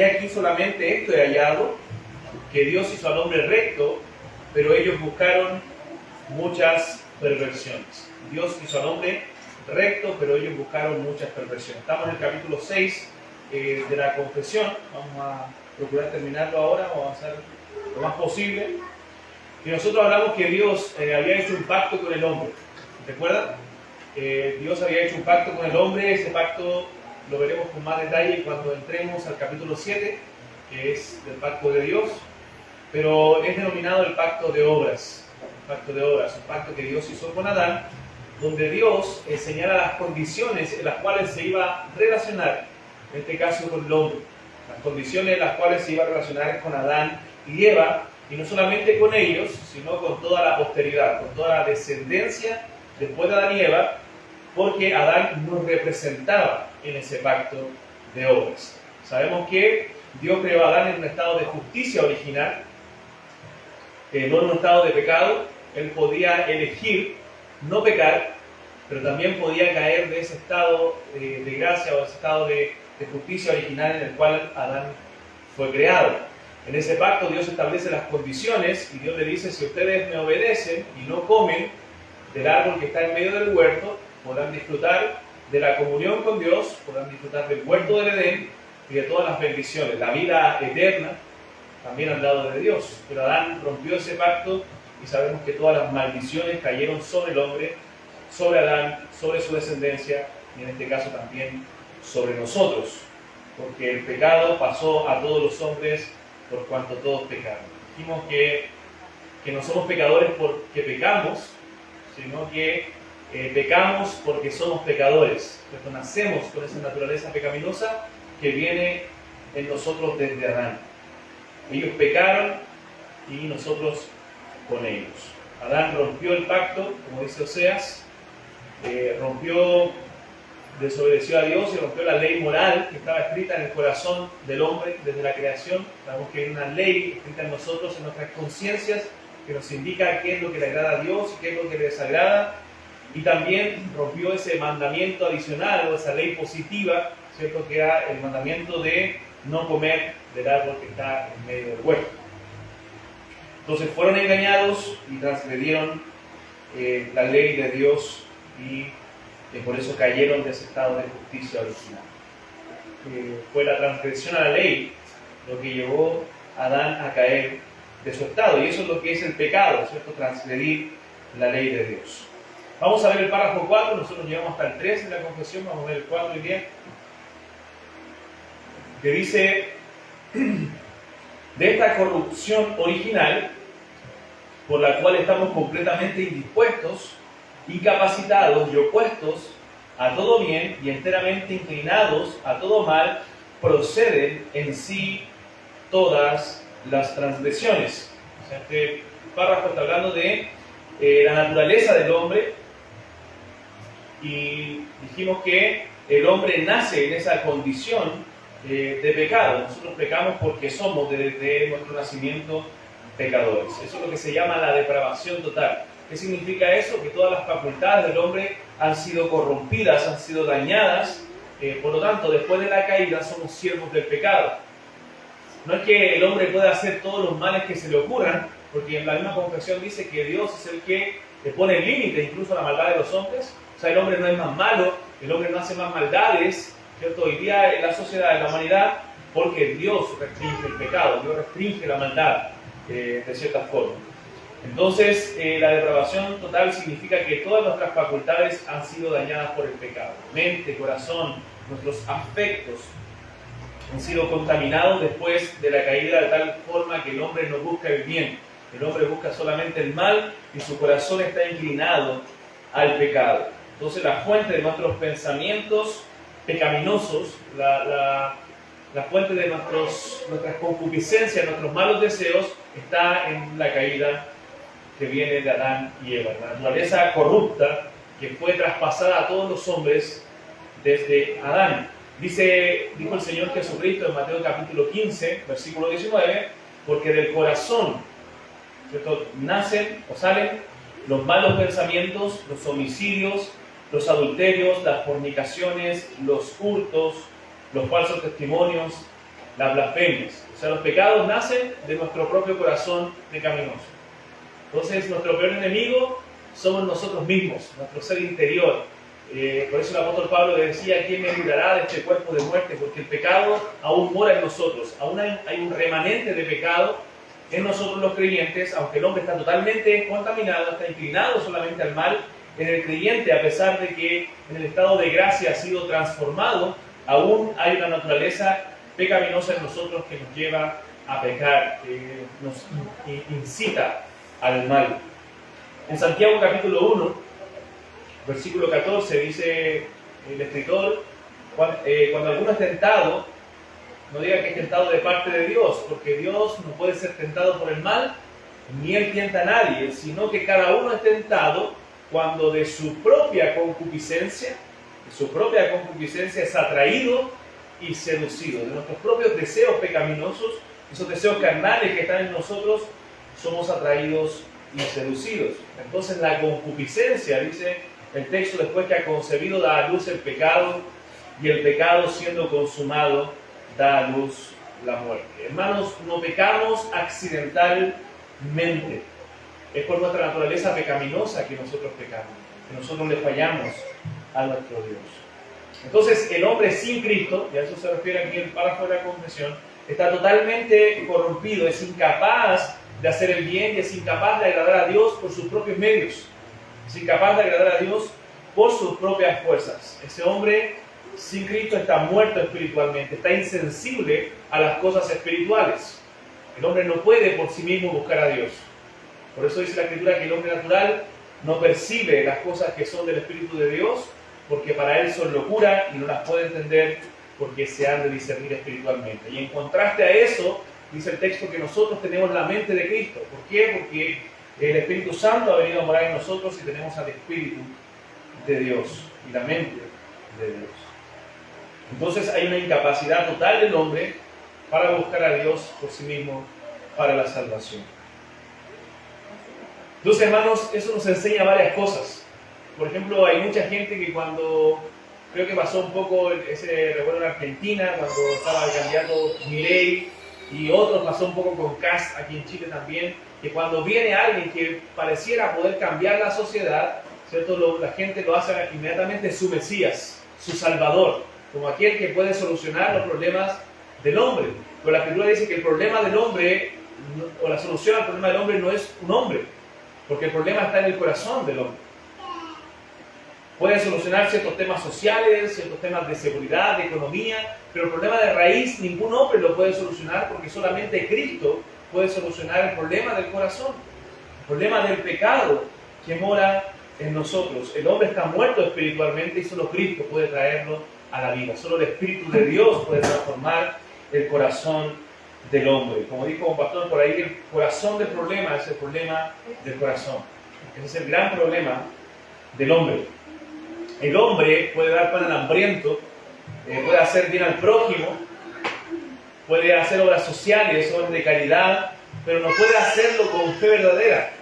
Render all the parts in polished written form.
he aquí solamente esto he hallado, que Dios hizo al hombre recto, pero ellos buscaron muchas perversiones. Dios hizo al hombre recto, pero ellos buscaron muchas perversiones. Estamos en el capítulo 6 de la confesión. Vamos a procurar terminarlo ahora, vamos a avanzar lo más posible. Y nosotros hablamos que Dios había hecho un pacto con el hombre. ¿Recuerdan? Dios había hecho un pacto con el hombre. Ese pacto lo veremos con más detalle cuando entremos al capítulo 7, que es del pacto de Dios. Pero es denominado el pacto de obras. El pacto de obras, un pacto que Dios hizo con Adán, donde Dios señala las condiciones en las cuales se iba a relacionar, en este caso con el hombre. Las condiciones en las cuales se iba a relacionar con Adán y Eva, y no solamente con ellos, sino con toda la posteridad, con toda la descendencia después de Adán y Eva, porque Adán nos representaba en ese pacto de obras. Sabemos que Dios creó a Adán en un estado de justicia original, no en un estado de pecado. Él podía elegir no pecar, pero también podía caer de ese estado de gracia o de ese estado de justicia original en el cual Adán fue creado. En ese pacto Dios establece las condiciones y Dios le dice: si ustedes me obedecen y no comen del árbol que está en medio del huerto, podrán disfrutar de la comunión con Dios, podrán disfrutar del huerto del Edén y de todas las bendiciones. La vida eterna también al lado de Dios. Pero Adán rompió ese pacto y sabemos que todas las maldiciones cayeron sobre el hombre, sobre Adán, sobre su descendencia y en este caso también sobre nosotros, porque el pecado pasó a todos los hombres por cuanto todos pecaron. Dijimos que no somos pecadores porque pecamos, sino que pecamos porque somos pecadores. Porque nacemos con esa naturaleza pecaminosa que viene en nosotros desde Adán. Ellos pecaron y nosotros con ellos. Adán rompió el pacto, como dice Oseas, desobedeció a Dios y rompió la ley moral que estaba escrita en el corazón del hombre desde la creación. Sabemos que hay una ley escrita en nosotros, en nuestras conciencias, que nos indica qué es lo que le agrada a Dios y qué es lo que le desagrada. Y también rompió ese mandamiento adicional o esa ley positiva, ¿cierto?, que era el mandamiento de no comer del árbol que está en medio del huerto. Entonces fueron engañados y transgredieron la ley de Dios y por eso cayeron de ese estado de justicia original. Fue la transgresión a la ley lo que llevó a Adán a caer de su estado, y eso es lo que es el pecado, ¿cierto?, transgredir la ley de Dios. Vamos a ver el párrafo 4, nosotros llegamos hasta el 3 en la confesión, vamos a ver el 4 y 10, que dice: de esta corrupción original, por la cual estamos completamente indispuestos, incapacitados y opuestos a todo bien y enteramente inclinados a todo mal, proceden en sí todas las transgresiones. O sea, este párrafo está hablando de la naturaleza del hombre, y dijimos que el hombre nace en esa condición de pecado. Nosotros pecamos porque somos desde nuestro nacimiento pecadores. Eso es lo que se llama la depravación total. ¿Qué significa eso? Que todas las facultades del hombre han sido corrompidas, han sido dañadas. Por lo tanto, después de la caída somos siervos del pecado. No es que el hombre pueda hacer todos los males que se le ocurran, porque en la misma confesión dice que Dios es el que le pone límite incluso a la maldad de los hombres. O sea, el hombre no es más malo, el hombre no hace más maldades, ¿cierto? Hoy día en la sociedad, en la humanidad, porque Dios restringe el pecado, Dios restringe la maldad de cierta forma. Entonces, la depravación total significa que todas nuestras facultades han sido dañadas por el pecado. Mente, corazón, nuestros afectos han sido contaminados después de la caída, de tal forma que el hombre no busca el bien. El hombre busca solamente el mal y su corazón está inclinado al pecado. Entonces, la fuente de nuestros pensamientos pecaminosos, la fuente de nuestras concupiscencias, nuestros malos deseos, está en la caída que viene de Adán y Eva. La naturaleza corrupta que fue traspasada a todos los hombres desde Adán. Dijo el Señor Jesucristo en Mateo capítulo 15, versículo 19, porque del corazón, ¿cierto?, nacen o salen los malos pensamientos, los homicidios, los adulterios, las fornicaciones, los hurtos, los falsos testimonios, las blasfemias. O sea, los pecados nacen de nuestro propio corazón pecaminoso. Entonces, nuestro peor enemigo somos nosotros mismos, nuestro ser interior. Por eso el apóstol Pablo le decía: ¿quién me librará de este cuerpo de muerte? Porque el pecado aún mora en nosotros, aún hay un remanente de pecado en nosotros los creyentes, aunque el hombre está totalmente contaminado, está inclinado solamente al mal. En el creyente, a pesar de que en el estado de gracia ha sido transformado, aún hay una naturaleza pecaminosa en nosotros que nos lleva a pecar, que nos incita al mal. En Santiago capítulo 1, versículo 14, dice el escritor: cuando alguno es tentado, no diga que es tentado de parte de Dios, porque Dios no puede ser tentado por el mal, ni Él tienta a nadie, sino que cada uno es tentado cuando de su propia concupiscencia es atraído y seducido. De nuestros propios deseos pecaminosos, esos deseos carnales que están en nosotros, somos atraídos y seducidos. Entonces la concupiscencia, dice el texto, después que ha concebido, da a luz el pecado, y el pecado, siendo consumado, da a luz la muerte. Hermanos, no pecamos accidentalmente. Es por nuestra naturaleza pecaminosa que nosotros pecamos, que nosotros le fallamos a nuestro Dios. Entonces, el hombre sin Cristo, y a eso se refiere aquí el párrafo de la confesión, está totalmente corrompido, es incapaz de hacer el bien y es incapaz de agradar a Dios por sus propios medios. Es incapaz de agradar a Dios por sus propias fuerzas. Ese hombre sin Cristo está muerto espiritualmente, está insensible a las cosas espirituales. El hombre no puede por sí mismo buscar a Dios. Por eso dice la Escritura que el hombre natural no percibe las cosas que son del Espíritu de Dios, porque para él son locura y no las puede entender porque se han de discernir espiritualmente. Y en contraste a eso, dice el texto que nosotros tenemos la mente de Cristo. ¿Por qué? Porque el Espíritu Santo ha venido a morar en nosotros y tenemos al Espíritu de Dios y la mente de Dios. Entonces hay una incapacidad total del hombre para buscar a Dios por sí mismo para la salvación. Entonces, hermanos, eso nos enseña varias cosas. Por ejemplo, hay mucha gente que cuando, creo que pasó un poco ese revuelo en Argentina, cuando estaba el candidato Milei, y otros, pasó un poco con Kast aquí en Chile también, que cuando viene alguien que pareciera poder cambiar la sociedad, ¿cierto? La gente lo hace inmediatamente su Mesías, su Salvador, como aquel que puede solucionar los problemas del hombre. Pero la Escritura dice que el problema del hombre, o la solución al problema del hombre, no es un hombre, porque el problema está en el corazón del hombre. Puede solucionar ciertos temas sociales, ciertos temas de seguridad, de economía, pero el problema de raíz ningún hombre lo puede solucionar, porque solamente Cristo puede solucionar el problema del corazón, el problema del pecado que mora en nosotros. El hombre está muerto espiritualmente y solo Cristo puede traerlo a la vida. Solo el Espíritu de Dios puede transformar el corazón del hombre. Como dijo un pastor por ahí, el corazón del problema es el problema del corazón. Ese es el gran problema del hombre. El hombre puede dar pan al hambriento, puede hacer bien al prójimo, puede hacer obras sociales, obras de caridad, pero no puede hacerlo con fe verdadera.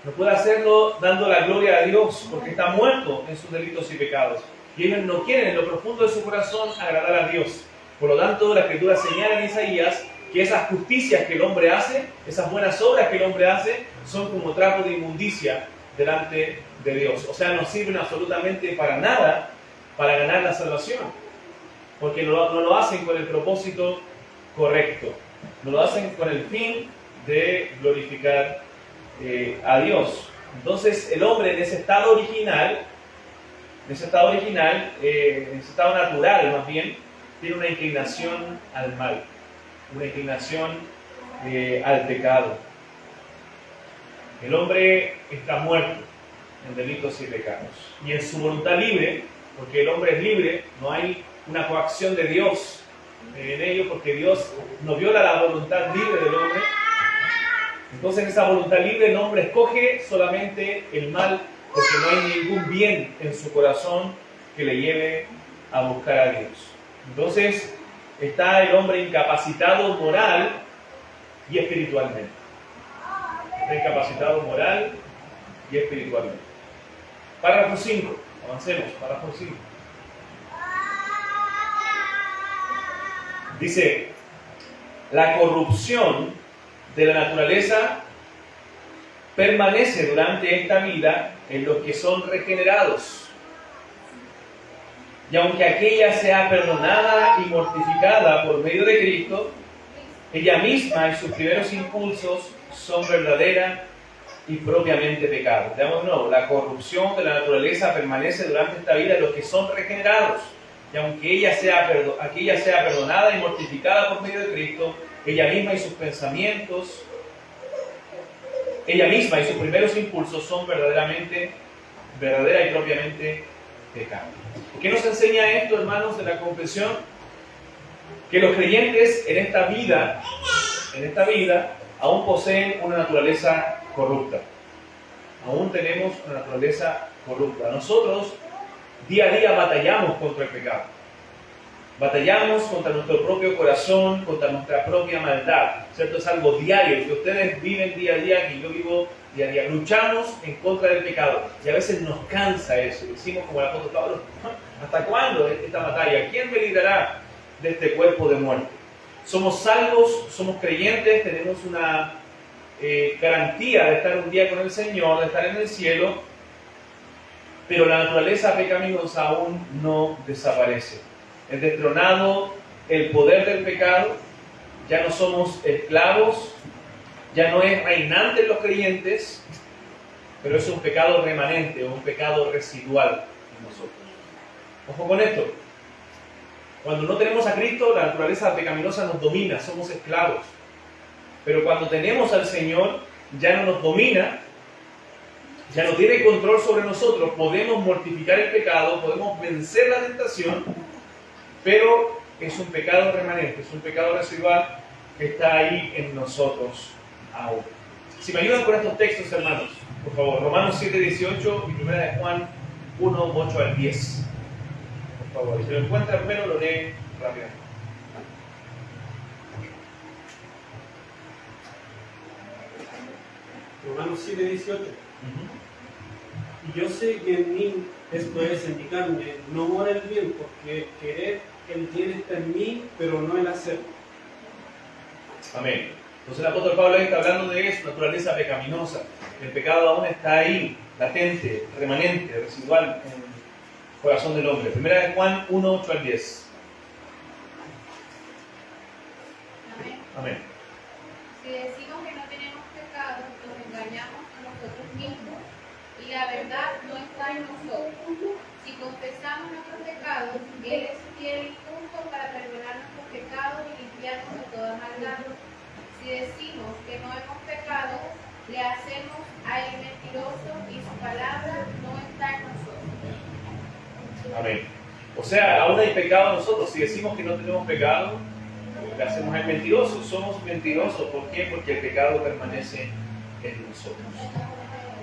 No puede hacerlo dando la gloria a Dios, porque está muerto en sus delitos y pecados. Y ellos no quieren en lo profundo de su corazón agradar a Dios. Por lo tanto, la Escritura señala en Isaías que esas justicias que el hombre hace, esas buenas obras que el hombre hace, son como trapo de inmundicia delante de Dios. O sea, no sirven absolutamente para nada para ganar la salvación, porque no lo hacen con el propósito correcto, no lo hacen con el fin de glorificar a Dios. Entonces el hombre en ese estado original, en ese estado natural más bien, tiene una inclinación al mal, una inclinación al pecado. El hombre está muerto en delitos y pecados. Y en su voluntad libre, porque el hombre es libre, no hay una coacción de Dios en ello, porque Dios no viola la voluntad libre del hombre. Entonces en esa voluntad libre el hombre escoge solamente el mal, porque no hay ningún bien en su corazón que le lleve a buscar a Dios. Entonces está el hombre incapacitado moral y espiritualmente. Está incapacitado moral y espiritualmente. Párrafo 5. Avancemos. Párrafo 5. Dice: La corrupción de la naturaleza permanece durante esta vida en los que son regenerados. Y aunque aquella sea perdonada y mortificada por medio de Cristo, ella misma y sus primeros impulsos son verdadera y propiamente pecado. Veamos de nuevo, la corrupción de la naturaleza permanece durante esta vida en los que son regenerados. Y aunque ella sea perdonada y mortificada por medio de Cristo, ella misma y sus pensamientos, ella misma y sus primeros impulsos son verdadera y propiamente pecado. ¿Qué nos enseña esto, hermanos, de la confesión? Que los creyentes en esta vida, aún poseen una naturaleza corrupta. Aún tenemos una naturaleza corrupta. Nosotros día a día batallamos contra el pecado. Batallamos contra nuestro propio corazón, contra nuestra propia maldad. ¿Cierto? Es algo diario, que ustedes viven día a día, que yo vivo día a día. Luchamos en contra del pecado. Y a veces nos cansa eso. Decimos como el apóstol Pablo, ¿hasta cuándo esta batalla? ¿Quién me librará de este cuerpo de muerte? Somos salvos, somos creyentes, tenemos una garantía de estar un día con el Señor, de estar en el cielo, pero la naturaleza pecaminosa aún no desaparece. Es destronado el poder del pecado, ya no somos esclavos, ya no es reinante en los creyentes, pero es un pecado remanente, un pecado residual en nosotros. Ojo con esto. Cuando no tenemos a Cristo, la naturaleza pecaminosa nos domina, somos esclavos. Pero cuando tenemos al Señor, ya no nos domina, ya no tiene control sobre nosotros, podemos mortificar el pecado, podemos vencer la tentación, pero es un pecado remanente, es un pecado residual que está ahí en nosotros aún. Si me ayudan con estos textos, hermanos, por favor, Romanos 7:18 y 1 de Juan 1:8 al 10. Por favor, y si lo encuentran primero, lo leen rápidamente. Romanos 7:18. Y yo sé que en mí, esto es, en mi carne, no mora el bien, porque querer el bien está en mí, pero no el hacer. Amén. Entonces el apóstol Pablo está hablando de su naturaleza pecaminosa. El pecado aún está ahí, latente, remanente, residual en el corazón del hombre. Primera de Juan 1:8 al 10. Amén. Amén. Si decimos que no tenemos pecado, nos engañamos a nosotros mismos y la verdad no está en nosotros. Si confesamos nuestros pecados, Él es fiel y justo para perdonar nuestros pecados y limpiarnos de toda maldad. Si decimos que no hemos pecado, le hacemos a Él mentiroso y su palabra no está en nosotros. Amén. O sea, aún hay pecado en nosotros. Si decimos que no tenemos pecado, le hacemos el mentiroso. Somos mentirosos. ¿Por qué? Porque el pecado permanece en nosotros.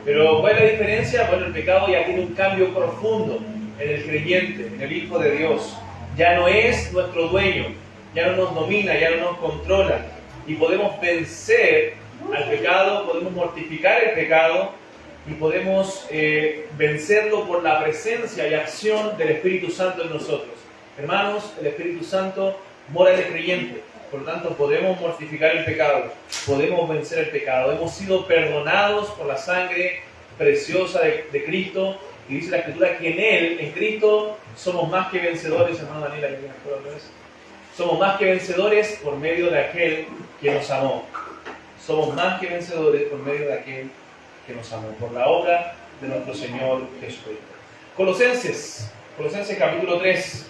Pero ¿cuál es la diferencia? Bueno, el pecado ya tiene un cambio profundo en el creyente, en el Hijo de Dios. Ya no es nuestro dueño, ya no nos domina, ya no nos controla. Y podemos vencer al pecado, podemos mortificar el pecado y podemos vencerlo por la presencia y acción del Espíritu Santo en nosotros. Hermanos, el Espíritu Santo mora en el creyente. Por lo tanto, podemos mortificar el pecado, podemos vencer el pecado. Hemos sido perdonados por la sangre preciosa de Cristo. Y dice la Escritura que en Él, en Cristo, somos más que vencedores. Hermano Daniela, que viene otra vez. Somos más que vencedores por medio de aquel que nos amó. Somos más que vencedores por medio de aquel que nos amó, por la obra de nuestro Señor Jesucristo. Colosenses capítulo 3.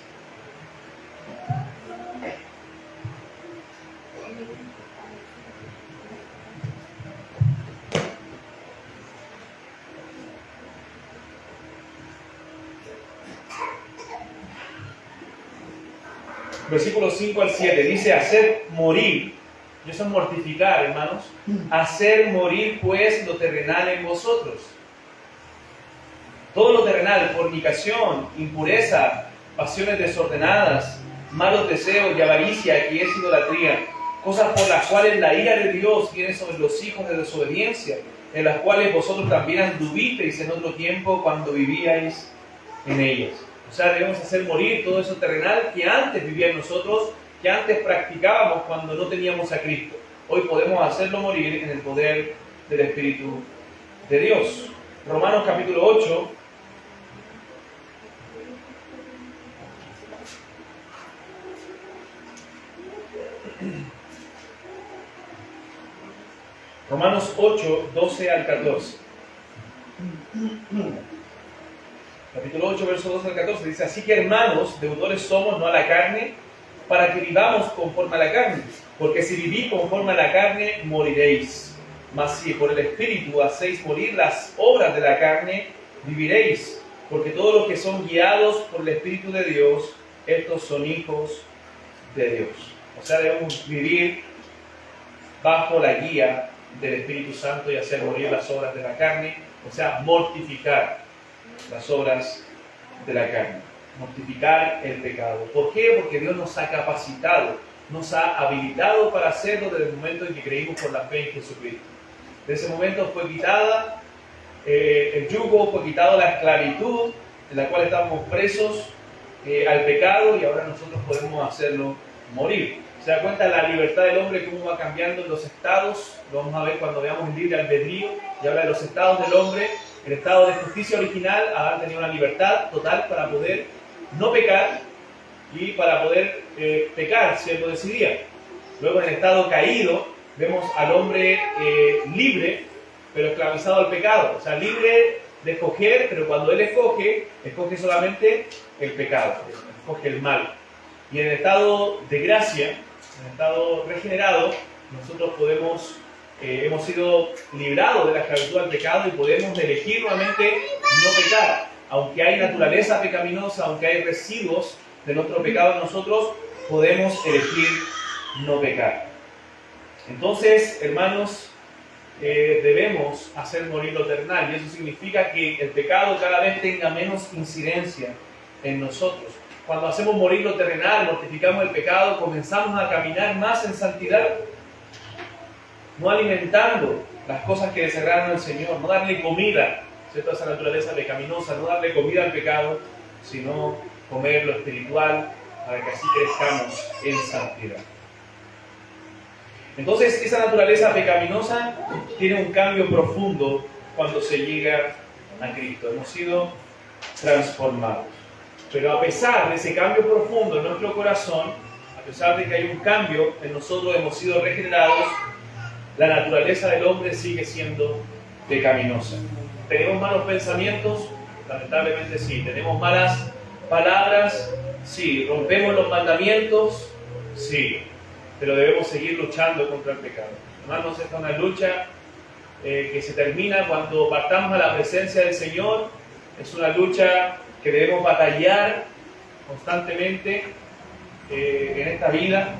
Versículos 5 al 7, dice hacer morir, y eso es mortificar, hermanos, hacer morir pues lo terrenal en vosotros. Todo lo terrenal, fornicación, impureza, pasiones desordenadas, malos deseos y avaricia, que es idolatría, cosas por las cuales la ira de Dios viene sobre los hijos de desobediencia, en las cuales vosotros también anduvisteis en otro tiempo cuando vivíais en ellas. O sea, debemos hacer morir todo eso terrenal que antes vivía en nosotros que antes practicábamos cuando no teníamos a Cristo. Hoy podemos hacerlo morir en el poder del Espíritu de Dios. Romanos capítulo 8. Romanos 8, 12 al 14. Capítulo 8, verso 12 al 14 dice: así que hermanos, deudores somos, no a la carne, para que vivamos conforme a la carne. Porque si vivís conforme a la carne, moriréis. Mas si por el Espíritu hacéis morir las obras de la carne, viviréis. Porque todos los que son guiados por el Espíritu de Dios, estos son hijos de Dios. O sea, debemos vivir bajo la guía del Espíritu Santo y hacer morir las obras de la carne, o sea, mortificar las obras de la carne, mortificar el pecado. ¿Por qué? Porque Dios nos ha capacitado, nos ha habilitado para hacerlo desde el momento en que creímos por la fe en Jesucristo. Desde ese momento fue quitada el yugo, fue quitada la esclavitud en la cual estábamos presos al pecado, y ahora nosotros podemos hacerlo morir. ¿Se da cuenta la libertad del hombre, cómo va cambiando en los estados? Lo vamos a ver cuando veamos el libre albedrío, y habla de los estados del hombre. El estado de justicia original, Adán tenía una libertad total para poder no pecar y para poder pecar si él lo decidía. Luego en el estado caído vemos al hombre libre, pero esclavizado al pecado. O sea, libre de escoger, pero cuando él escoge solamente el pecado, escoge el mal. Y en el estado de gracia, en el estado regenerado, nosotros hemos sido librados de la esclavitud al pecado y podemos elegir nuevamente no pecar. Aunque hay naturaleza pecaminosa, aunque hay residuos de nuestro pecado en nosotros, podemos elegir no pecar. Entonces, hermanos, debemos hacer morir lo terrenal, y eso significa que el pecado cada vez tenga menos incidencia en nosotros. Cuando hacemos morir lo terrenal, mortificamos el pecado, comenzamos a caminar más en santidad, no alimentando las cosas que desagradan al Señor, no darle comida, ¿cierto?, a esa naturaleza pecaminosa, no darle comida al pecado, sino comer lo espiritual para que así crezcamos en santidad. Entonces, esa naturaleza pecaminosa tiene un cambio profundo cuando se llega a Cristo. Hemos sido transformados. Pero a pesar de ese cambio profundo en nuestro corazón, a pesar de que hay un cambio en nosotros, hemos sido regenerados, la naturaleza del hombre sigue siendo pecaminosa. ¿Tenemos malos pensamientos? Lamentablemente sí. ¿Tenemos malas palabras? Sí. ¿Rompemos los mandamientos? Sí. Pero debemos seguir luchando contra el pecado. Hermanos, esta es una lucha que se termina cuando partamos a la presencia del Señor. Es una lucha que debemos batallar constantemente en esta vida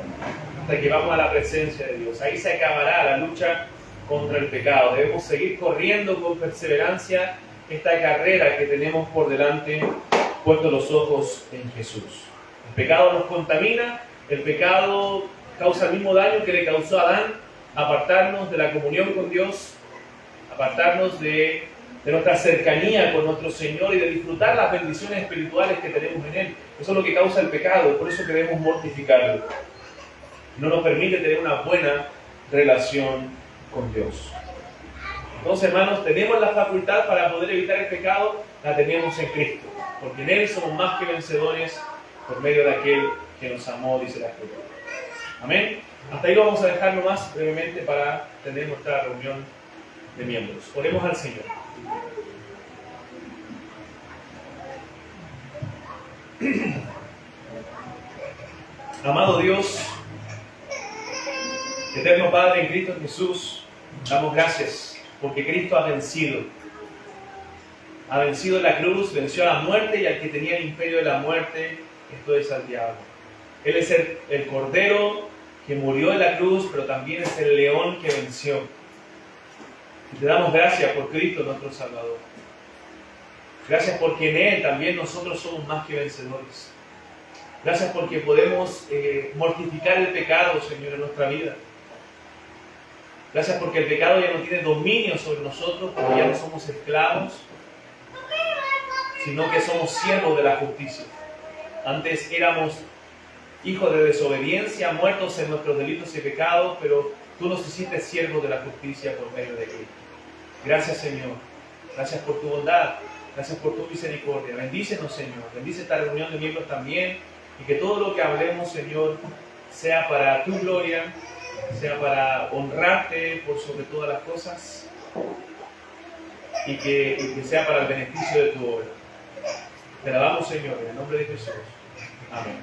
hasta que vamos a la presencia de Dios. Ahí se acabará la lucha contra el pecado. Debemos seguir corriendo con perseverancia esta carrera que tenemos por delante, puestos los ojos en Jesús. El pecado nos contamina, el pecado causa el mismo daño que le causó a Adán, apartarnos de la comunión con Dios, apartarnos de nuestra cercanía con nuestro Señor y de disfrutar las bendiciones espirituales que tenemos en Él. Eso es lo que causa el pecado, por eso que debemos mortificarlo. No nos permite tener una buena relación con Dios. Entonces, hermanos, tenemos la facultad para poder evitar el pecado, la tenemos en Cristo, porque en Él somos más que vencedores por medio de aquel que nos amó, dice la Escritura. Amén. Hasta ahí lo vamos a dejar nomás brevemente para tener nuestra reunión de miembros. Oremos al Señor. Amado Dios, eterno Padre en Cristo Jesús, damos gracias porque Cristo ha vencido. Ha vencido en la cruz, venció a la muerte y al que tenía el imperio de la muerte, esto es al diablo. Él es el Cordero que murió en la cruz, pero también es el león que venció. Y te damos gracias por Cristo nuestro Salvador. Gracias porque en Él también nosotros somos más que vencedores. Gracias porque podemos mortificar el pecado, Señor, en nuestra vida. Gracias porque el pecado ya no tiene dominio sobre nosotros, porque ya no somos esclavos, sino que somos siervos de la justicia. Antes éramos hijos de desobediencia, muertos en nuestros delitos y pecados, pero tú nos hiciste siervos de la justicia por medio de Cristo. Gracias, Señor. Gracias por tu bondad. Gracias por tu misericordia. Bendícenos, Señor. Bendice esta reunión de miembros también. Y que todo lo que hablemos, Señor, sea para tu gloria, sea para honrarte por sobre todas las cosas y que sea para el beneficio de tu obra. Te alabamos, Señor, en el nombre de Jesús. Amén.